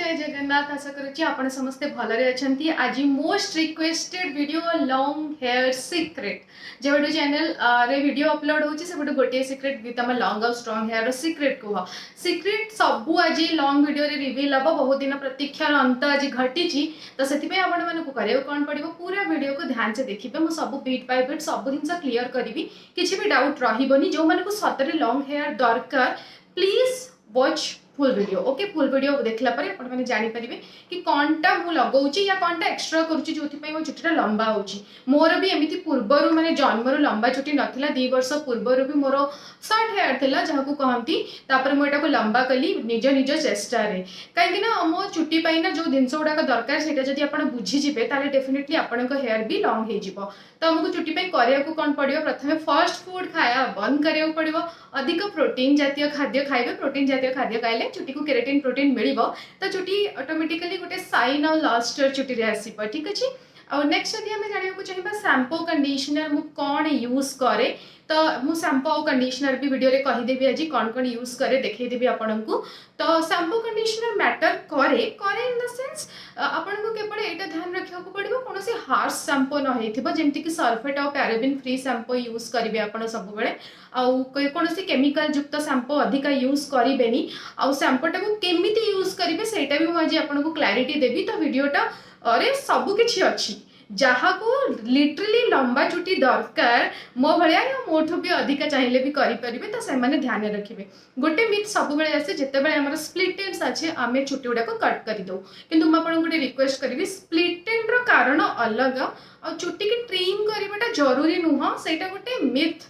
जय जगन्नाथ। आशा करुच्ची आपण समस्ते भलरे अछंती। आज most requested video long hair secret जो चैनल रे वीडियो अपलोड होची से गोटे सीक्रेट भी तम लॉन्ग और स्ट्रांग हेयर सीक्रेट कह सीक्रेट सबू आज लॉन्ग वीडियो रे रिवील हम। बहुत दिन प्रतीक्षार अंत आज घटी तो से आपण मानक कौन पड़ो पूरा वीडियो को ध्यान से देखिए। मुझे सब बीट बाय बीट सब जिन क्लीयर करी किसी भी डाउट रही जो मानक सतरे लॉन्ग हेयर दरकार please watch full video. Okay full video देखला पर आपण माने जानि परिबे कि कोनटा मु लगाउची या कोनटा एक्स्ट्रा करूची जोथि पई मो चुटीटा लंबा होची। मोर भी एमिति पूर्वरु माने जन्मरु लंबा चुटी नथिला 2 वर्ष पूर्वरु भी मोर शॉर्ट हेयर थिला जहाकू कहंती तापर मो एटा को लंबा कली निज निज चेष्टा रे काहे ना मो चुटी पई ना जो दिनस गुडा दरकार सेटा जदि आपण बुझी जिवे ताले डेफिनेटली आपण को हेयर भी लॉन्ग हे जिवो। तो हमको चुटी पई करिया को कोन पड़ियो प्रथमे फास्ट फूड खाया बंद करियो पड़ियो। अधिक प्रोटीन जातीय खाद्य खाइबे। प्रोटीन जातीय खाद्य खाइले चुटी को केराटिन प्रोटीन मिलिबो तो चुटी ऑटोमेटिकली गोटे साइन और लास्टर चुटी रे आसीबो। ठीक अछि। और नेक्स्ट यदि हमें जानिया को चाहिबा शैम्पू कंडीशनर मु कोन यूज करे तो मु शैम्पू और कंडीशनर भी वीडियो रे कहि देबी आज कोन कोन यूज करे देखै देबी आपन को। तो शैम्पू कंडीशनर मैटर करे करे इन द सेंस आपन को केवल एटा ध्यान रखिया को पड़िबो कोनोसी हार्श शैम्पू न हेथिबो जेमति कि सल्फेट और पैराबेन फ्री शैम्पू यूज करिवे आपन सब बेले। आउ कोनोसी केमिकल युक्त शैम्पू अधिक यूज करिवेनी। आउ शैम्पूटा को केमिति यूज करिवे सेटा भी मु आज आपन को क्लैरिटी देबी। तो वीडियोटा अरे सब किछि अछि जहाँ को लिटरली लंबा चुटी दरकार मो भाया या मोठू भी अधिक चाहिए भी करें तो से ध्यान रखिए। गोटे मिथ सब बेले आसे जिते बड़े आम स्प्लिट एंड्स अच्छे आम चुटी गुड़ाक कट करदे कि गोटे रिक्वेस्ट करी स्प्लिट एंड रो कारण अलग और चुटी की ट्रिम करवाटा जरूरी नुह से गोटे मिथ।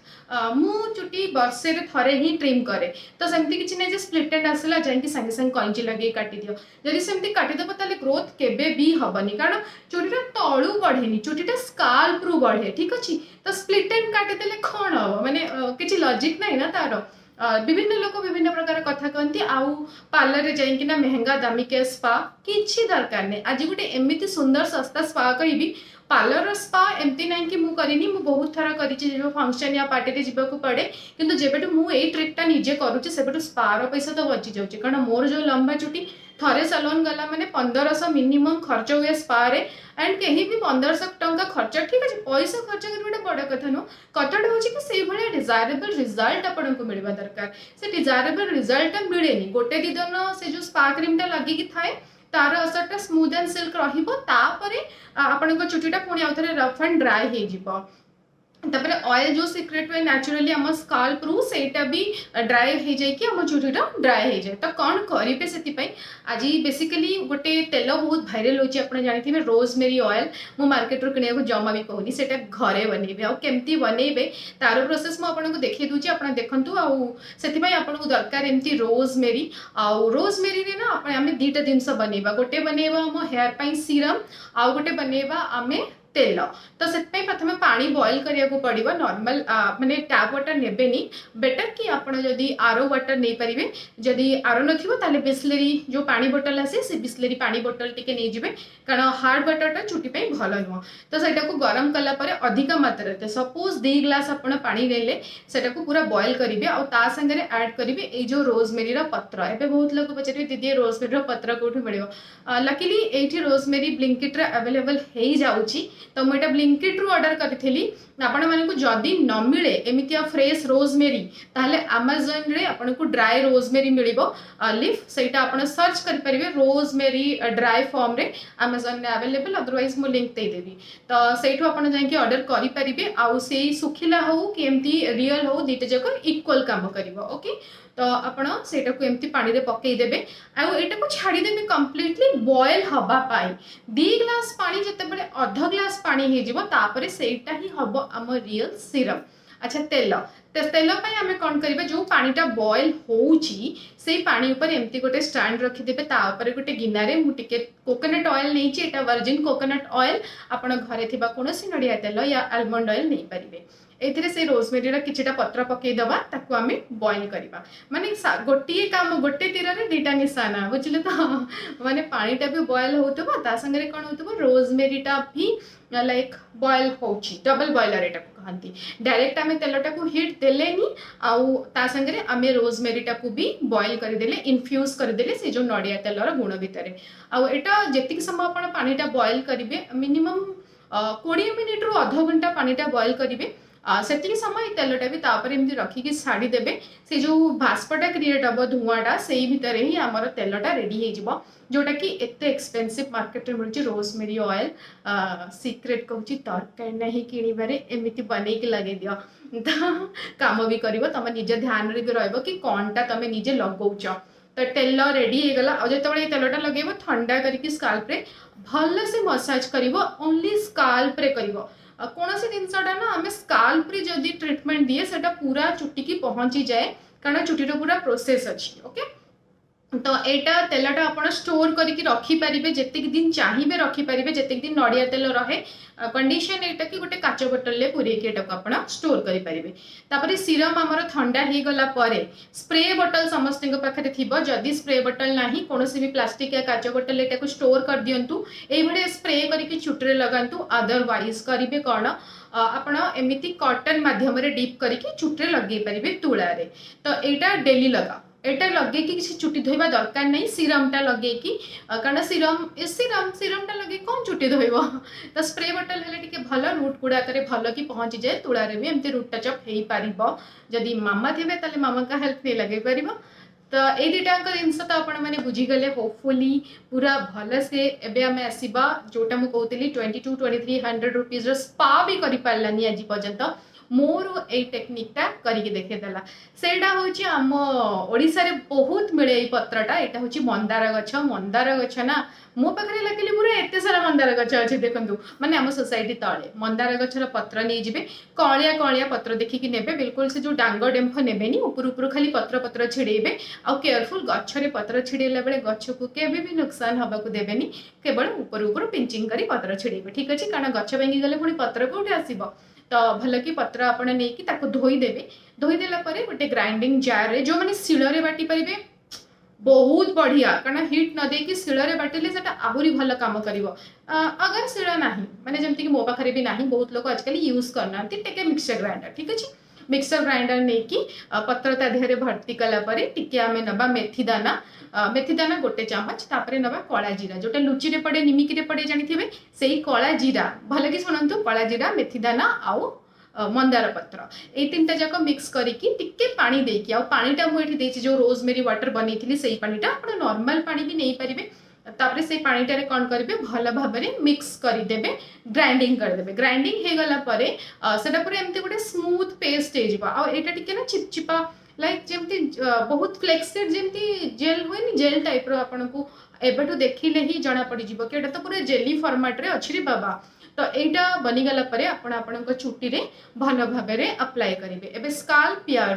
मु चुटी वर्षे थरे ही ट्रिम करे तो सेमती किछि नै जे स्प्लिट एंड आसला जाई संगे संगे कैंची लगे काटी दियो। जदि सेमती काटिदेव ताले ग्रोथ केबे भी हबनी कारण चुटीटा तळु बढ़ेनी चुटीटा स्काल्प रु बढ़े। ठीक अछि। तो स्प्लिट एंड काटिदेले कोन हो माने किछि लॉजिक नै ना तारो। विभिन्न लोक विभिन्न प्रकार कथा कहती आउ पार्लर रे जाई कि ना महंगा दामिका स्पा किछि दरकार नै। आज गोटे एमिति सुंदर सस्ता स्पा कहबी पार्लर स्पा एमती ना कि मु करिनी मु बहुत थरा करिछि जो फंक्शन या पार्टी रे जिबा को पड़े किंतु जेबेटू मु एई ट्रिकटा निजे करूछि सेबेटू स्पा रो पैसा तो बची जाउछि कारण मोर जो लंबा चुटी थरे सैलून गला माने 1500 मिनिमम खर्च हुए स्पा रे एंड कहीं भी 1500 टंका खर्च ठीक है पैसा खर्च करवाटा बड़ कथा नो कथाटा हूँ कि से भाया डिजायरेबल रिजल्ट आपन को मिलवा दरकार। से डिजायरेबल रिजल्ट मिलेनी गोटे दी दिन से जो स्पा क्रीम टा लगी थाए तार असरटा स्मूथ एंड सिल्क रहिबो तापरे आपन को चुटीटा पुणी आउथरे रफ एंड ड्राई हे जिवो। तापर ऑयल जो सीक्रेट वे नेचुरली आम स्काल्प रु सेटा भी ड्राई हो जाए कि आम चुटीटा ड्राई हो जाए। तो कौन करेंगे से आज बेसिकली गोटे तेल बहुत भाइराल होची आपन जानिथिबे रोजमेरी ऑयल मु मार्केट रो किनिया को जमा भी कहूनी सेटा घरे बनेबे आ केमती बनेबे तार प्रोसेस मु आपन को देखै दूची आपन देखंतु आ सेति पई आपन को दरकार एमती रोजमेरी आ रोजमेरी रे ना आपन आमे दीटा जिंस बनेबा गोटे बनेबा हम हेयर पई सीरम आ गोटे बनेबा आमे तेल। तो से प्रथम पानी बॉईल करिया को पड़िबो नॉर्मल माने टैप वाटर नेबेनी बेटर कि आपण जदी आरो वाटर नै परिबे जदी आरो नथिबो ताले बिस्लेरी जो पानी बोतल आसे से बिस्लेरी पानी बोतल टिके नै जिवे कारण हार्ड वाटरटा चुटी पे भलो नुह। तो सेटा को गरम कला परे अधिक मात्रा रे सपोज 2 ग्लास आपण पानी लेले सेटा को पूरा बॉईल करिवे और ता संगे रे ऐड करिवे ए जो रोजमेरी रो पत्र। एबे बहुत लोग पचरे दीदी रोजमेरी रो पत्र कोठु मिलियो लकीली एठी रोजमेरी ब्लिंकिट रे अवेलेबल हेई जाउची। तो मुझे ब्लिंकिट रु ऑर्डर करी आपण मानक जदि न मिले एमितिया फ्रेश रोजमेरी ताहले अमेज़न रे आपण को ड्राई रोजमेरी मिलिबो लीफ सेटा आपण सर्च करि परिबे रोजमेरी ड्राई फॉर्म रे अमेज़न रे अवेलेबल अदरवाइज मु लिंक दे देबी। तो सेठो आपण जाई कि ऑर्डर करि परिबे आउ सेई सुखिला हो कि एमती रियल हो दीटे जक इक्वल काम करिवो। ओके। तो आपण सेटा को एमती पानी रे पकई देबे आ एटा को छाडी देबे कंप्लीटली बॉईल हबा पाई 2 ग्लास पानी जते बळे आधा ग्लास पानी हे जिवो तापरे सेटा ही हबो आम रियल सीरम। अच्छा तेल तेल पाई आमे कोन करिबे जो पानीटा बॉईल होउची से पानी ऊपर एमती गोटे स्टैंड रखी देबे ता ऊपर गोटे गिना रे मु टिके कोकोनट ऑयल नै छि एटा वर्जिन कोकोनट ऑयल आपण घरे थिबा कोनोसी नडिया तेल या आलमंड ऑयल नै परिबे एथिरे से रोजमेरी किछिटा पत्र पकई दबा ताकू आमे बॉईल करबा माने गोटे काम गोटे तीर रे दुईटा निशाना बुझले तो माने पानीटा भी बॉईल होतबो ता संगे कोन होतबो रोजमेरीटा भी लाइक बॉईल होची डबल बॉयलर एटा कहंती डायरेक्ट आमे तेलटा को हिट देलेनी आउ ता संगे आमे रोजमेरीटा को भी बॉईल कर देले इन्फ्यूज कर देले से जो नडिया तेलर गुण भितरे आउ एटा जेतिक समय आपण पानीटा बॉईल करिवे मिनिमम 20 मिनिट रु आधा घंटा पानीटा बॉईल करिवे से समय तेलटा भी तापर एमती रखिकी छाड़ी देबे से जो भास्पटा क्रिएट हम धुआटा से भितर ही आमर तेलटा रेडी हो जोटा कि एते एक्सपेंसिव मार्केट में मिलूँ रोजमेरी ऑयल सीक्रेट कहूँ तरकारी नहीं किणवे एमती बनई लगे दियो तो काम भी कर तुम निज ध्यान भी रही कि कौनटा तुम निजे लगौच तो तेल रेडी हो गला और जो तेलटा लगे ठंडा करके स्काल्प रे भल से मसाज कर ओनली स्काल्प रे कर कौन सी जिनसा ना आम स्काल्प रे जदि ट्रीटमेंट दिए से पूरा चुटी की पहुंची जाए कारण चुटीर पूरा प्रोसेस अच्छी ओके तो यहाँ तेलटा आप स्टोर करके रखिपारे जितक दिन चाहिए रखिपारे जितक दिन नड़िया तेल रहे कंडीशन यहाँ कि गोटे काच बोतल पूरेकी आप स्टोर करें सीरम आमर ठंडा हो गला स्प्रे बोतल समस्त पाखे थी जदि स्प्रे बोतल ना कौन भी प्लास्टिक या काच बोतल यहाँ स्टोर कर दिंतु ये स्प्रे करके चुटे लगातु अदरवाइज करेंगे कौन आपण एमती कॉटन माध्यम डीप करके चुटे लगे पारे तुलारे तो यहाँ डेली लगा एटा लगे कि किसी चुटी धोइबा दरकार नहीं सीरमटा लगे कि कारण सीरमटा लगे कौन चुटी धोइबो तो स्प्रे बोतल हेले टिके भल रूट गुड़ा करे भल कि पहुंची जाए तुलारे भी एमती रूट टचअप हो पार जदि मामा थे ताले मामा का हेल्प नहीं लगे पार तो ये दुटाक जिनस तो आपण मैंने बुझीगले होपफुली पूरा भल से एबे आमे आसीबा जोटा मु कहतली 22-2300 रुपीज स्पा भी करि पारलानी आज पर्यंत मोर ए टेक्निकटा करके देखेदेला सेटा होची आम ओडिसा रे बहुत मिले ए पत्रटा एटा होची मंदार गछ ना मो पाखरे लगिले पूरा एते सारा मंदार गछ अछि देखंतु माने आम सोसाइटी तळे मंदार गछर पत्र नै जिबे कळिया पत्र देखिकी नेबे बिल्कुल से जो डांग डेम्फ नेबेनी ऊपर ऊपर खाली पत्र छिड़ेबे आ केयरफुल गछरे पत्र छिड़ेला बेले गछ को केबे भी नुकसान हबा को देबेनी केवल ऊपर पिंचिंग करी पत्र छिड़ेबे ठीक अछि कारण गछ भांगी गले पुनी पत्र कोठे आसीबो तो भल कि पत्र आपण नहीं धोईदेवे धोईदेला गोटे ग्राइंडिंग जार रे जो मैंने शिଳରେ बाटी पारे बहुत बढ़िया कारण हिट न देकी शिଳରେ बाटिले सेटा आहुरी भल काम करिवो अगर शिळ नाही माने जेमति कि मो पाखरे भी नाही बहुत लोग आजकल यूज करना टेके मिक्सचर ग्राइंडर ठीक अछि मिक्सचर ग्राइंडर नहीं कि पत्र ता देहरे भर्ती कला परे टिके आमे नबा मेथी दाना गोटे चामच तापरे नबा कला जीरा जोटा लुची रे पड़े निमिकी रे पड़े जानिथिबे सेही कला जीरा भले कि सुनंतु कला जीरा मेथी दाना आउ मंदार पत्र ए तीनटा जाक मिक्स करिकी टिके पानी देकी आ पानीटा मु एठी देछि जो रोजमेरी वाटर बनेइथिली सेही पानीटा आपण नॉर्मल पानी भी नहीं परिबे तापरे से पानीटारे कौन करेंगे भल भाव में मिक्स करदेवे ग्राइंडिंग करदेवे ग्राइंडिंग हो गला परे सेटा पूरा एमती गोटे स्मूथ पेस्ट हो टिके ना चिपचिपा लाइक जमती बहुत फ्लेक्सिड जमती जेल हुए जेल टाइप रो आपन को एबेठु देखिले ही जना पड़ी जीवो कि एटा तो पूरा जेली फॉर्मेट रे अछि रे बाबा तो एटा बनी गला परे आपण चुटी रे भल भाव में अप्लाई करेंगे एबे स्काल्प या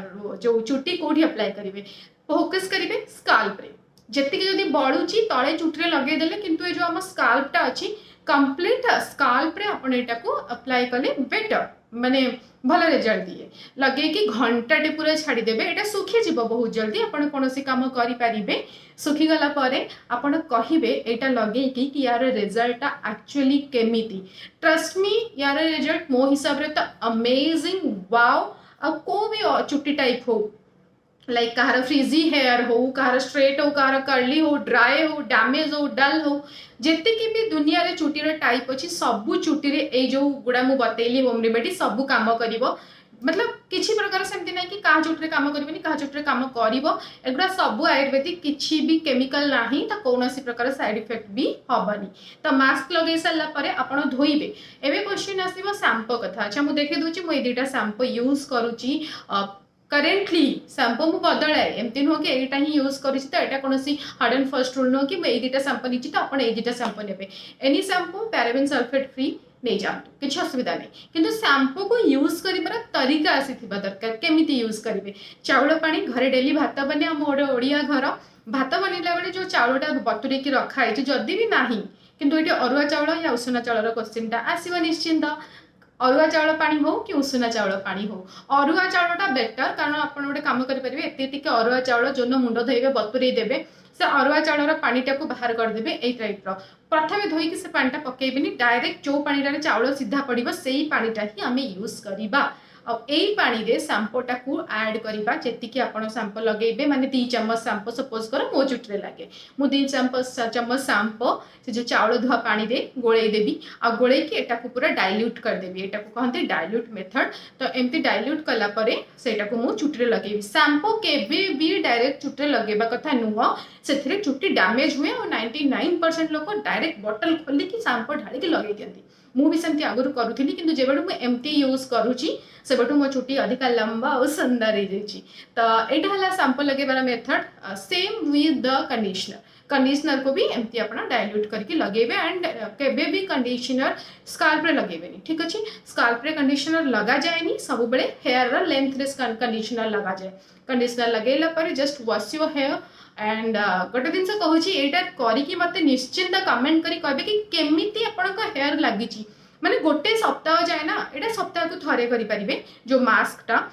जो चुटी कोठी अप्लाई करेंगे फोकस करेंगे स्काल्प रे जेतिक जदि बढ़ुची तले चुट्रे लगे देले किंतु ए जो हम स्काल्पटा अछि कंप्लीट स्काल्प रे आपण एटा को अप्लाई कले बेटर माने भल रिजल्ट दिए लगे कि घंटाटे पूरा छाड़ी देबे एटा सुखी जीव बहुत जल्दी आपण कोनोसी काम करि परिबे सुखी गला परे आपण कहिबे एटा लगे कि यार रिजल्ट एक्चुअली केमिति ट्रस्ट मी यार रिजल्ट मो हिसाब रे तो अमेजिंग वाओ आ को भी चुट्टी टाइप हो लाइक कहार फ्रीजी हेयर हो कहार स्ट्रेट हो कहार कर्ली हो ड्राई हो डैमेज हो डल हो जेते कि भी दुनिया रे चुटीर टाइप अच्छी सबू चुटी रे ए जो गुड़ा मु बतेली होम रेमेडी सबू काम करिवो मतलब किसी प्रकार सेमती नहीं कि कहा चुट्रे काम करिवनी कहा चुट्रे काम करिवो एगुड़ा सबू आयुर्वेदिक किसी भी केमिकल नाही त कोनोसी प्रकार साइड इफेक्ट भी हबनी तो मास्क लगे सारा परे आपण धोइबे एबे क्वेश्चन आसीबो शैम्पू कथा अच्छा मु देखि दोची मु ए दुटा शैम्पू यूज करूची करेन्टली शैम्पू मु बदलाए एमती नुह कि एटा ही यूज करी तो यहाँ कौन हार्ड एंड फर्स्ट रूल नुह कि ये दुटा शैम्पू नीचे तो आप दुटा शैम्पू ने any shampoo paraben sulphate free नहीं जातु किसी असुविधा नहीं किंतु शैम्पू को यूज कर तरीका आसी दरकार केमिति यूज करेंगे चाउल पानी घरे डेली भात बने आम ओडिया घर भात बनला बेले जो चाउलटा बतुरे रखाई जदि भी ना किंतु ये अरुआ चाउल या उषुना चाउल क्वेश्चनटा आसो निश्चिंत अरुआ चाउल पानी हो कि उषुना चाउल पानी हो अरुआ चाउलटा बेटर कारण आपण गोटे कम करेंगे एत अरुआ चाउल जो मुंड धोइबे बतुरे देवे से अरुआ चाउलर पानीटा को बाहर करदेवे यही टाइप्र प्रथम धोईकी से पानीटा पकेबेनी डायरेक्ट जो पानी चाउल सीधा पड़ो से पानीटा ही आम यूज करवा आई पानी रे सांपोटा को ऐड करवा जी आप सांपो लगे माने 2 चम्मच सांपो सपोज कर मो चुट्रे लगे मु 2 चम्मच सांपो से जो चाउल धुआ पानी रे गोले देवी आ गोले की एटा को पूरा डाइल्यूट कर देवी एटा को कहते डाइल्यूट मेथड तो एमती डाइल्यूट कला परे सेटा को मु चुट्रे लगेबी सांपो केबे भी डायरेक्ट चुट्रे लगेबा कथा नुह सेथिरे चुट्टी डैमेज हुए और 99% लोक डायरेक्ट बॉटल खोली कि सांपो ढाली के लगे दियंती मु भी सेमती आगुरु करूथली किंतु जेबडू मु एमती यूज करूची सेबटू मो चुट्टी अधिका लंबा और सुंदर हो जाइए तो यहाँ है सांपो लगेबार method same with the conditioner को भी एमती अपना डाइल्यूट करके लगेबे एंड केबे भी कंडीशनर स्काल्प रे लगेबेनी ठीक अच्छे स्काल्प रे कंडीशनर लगा जाएनी सब बेले हेयर रा लेंथ रे कंडीशनर लगा जाए कंडीशनर लगेला पर just wash your hair and गोटे दिन कहूँ यहाँ करी मत निश्चिंत कमेंट करी कहबे कि केमिति आपनका हेयर लागिची माने गोटे सप्ताह जाए ना यहाँ सप्ताह को थरे करें जो मास्कटा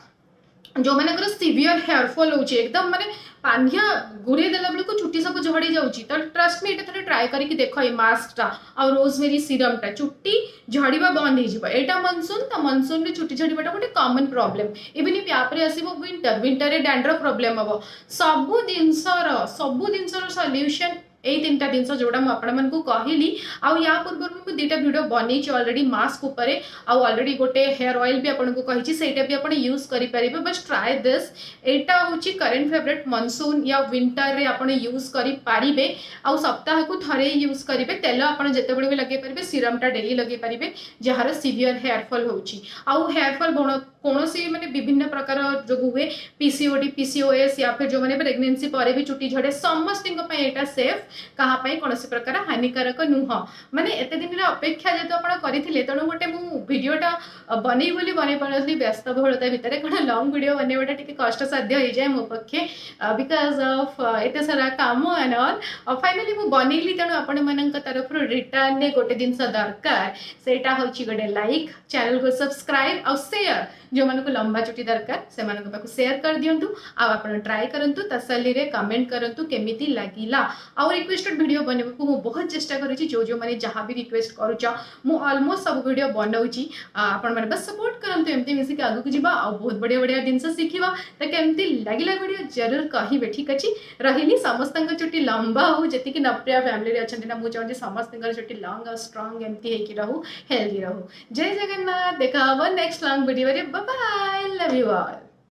जो मैंने सीवियर हेयरफॉल हो एकदम माने पानिया गुड़े देला बेलू चुट्टी सब झड़ी जाऊँगी तो ट्रस्ट में ये ट्राए करके देख ये मास्कटा आ रोजमेरी सीरमटा चुट्टी झड़वा बंद हो मनसून तो मनसून में चुट्टी झड़वाटा गोटे कॉमन प्रॉब्लम इवन इफ यापर आसो विंटर रे डैंड्रफ प्रॉब्लम हम सबू जिनसर सॉल्यूशन यही 3टा जिनस जोड़ा मुझे कहली आउ या पूर्व मुझे 2टा वीडियो बनई ऑलरेडी मास्क उपर ऑलरेडी गोटे हेयर ऑयल भी आपको कही सेटा भी आप यूज करेंगे बस ट्राए दिस एटा हूँ करेंट फेवरेट मनसून या विंटर रे आप यूज करेंगे आउ सप्ताह को थरे यूज करेंगे तेल आप जिते भी लगे पारे सीरमटा डेली लगे पारे जार सीवियर हेयरफॉल हो हेयरफॉल कौन मैंने विभिन्न प्रकार जो हुए पीसीओडी पीसीओएस या फिर जो मैंने प्रेगनेंसी पर भी चुट्टी झड़े समस्त यहाँ सेफ कहापाई कौन प्रकार हानिकारक नुह माने एत दिन अपेक्षा जेहेतु आप करते तेणु गोटे मु भिडटा बनई बोली बनई पारे व्यस्त बहुलता भितर कौन लंग वीडियो बनवाटा टी कष्टसाध्य हो जाए मो पक्षे बिकज ऑफ एत सारा काम एंड ऑल फाइनाली मुझे बनईली तेणु आपण मान तरफ रिटर्न गोटे जिनस दरकार से गोटे लाइक चैनल को सब्सक्राइब और शेयर जो मन को लंबा चुट्टी दरकार से शेयर कर दिंतु आप ट्राए करूँ तसली रे कमेंट करूँ केमिति लगिला आउ रिक्वेस्टेड वीडियो बनने को मुझे बहुत चेष्टा करी जो मैंने जहाँ भी रिक्वेस्ट करुच मु ऑलमोस्ट सब वीडियो बनाऊँगी आपण मैंने बस सपोर्ट करते एमती मिसिक आगू जावा आ बहुत बढ़िया बढ़िया जिनस शिखा तो केमती लगिला वीडियो जरूर कहे ठीक अच्छे रही समस्त चुट्टी लंबा हो जी नप्रिया फैमिली अच्छा ना मुझे चाहूँगी समस्त चुट्टी लंग और स्ट्रंग एमती रहू हेल्दी रहू जय जगन्नाथ देखा next long video bye love you all.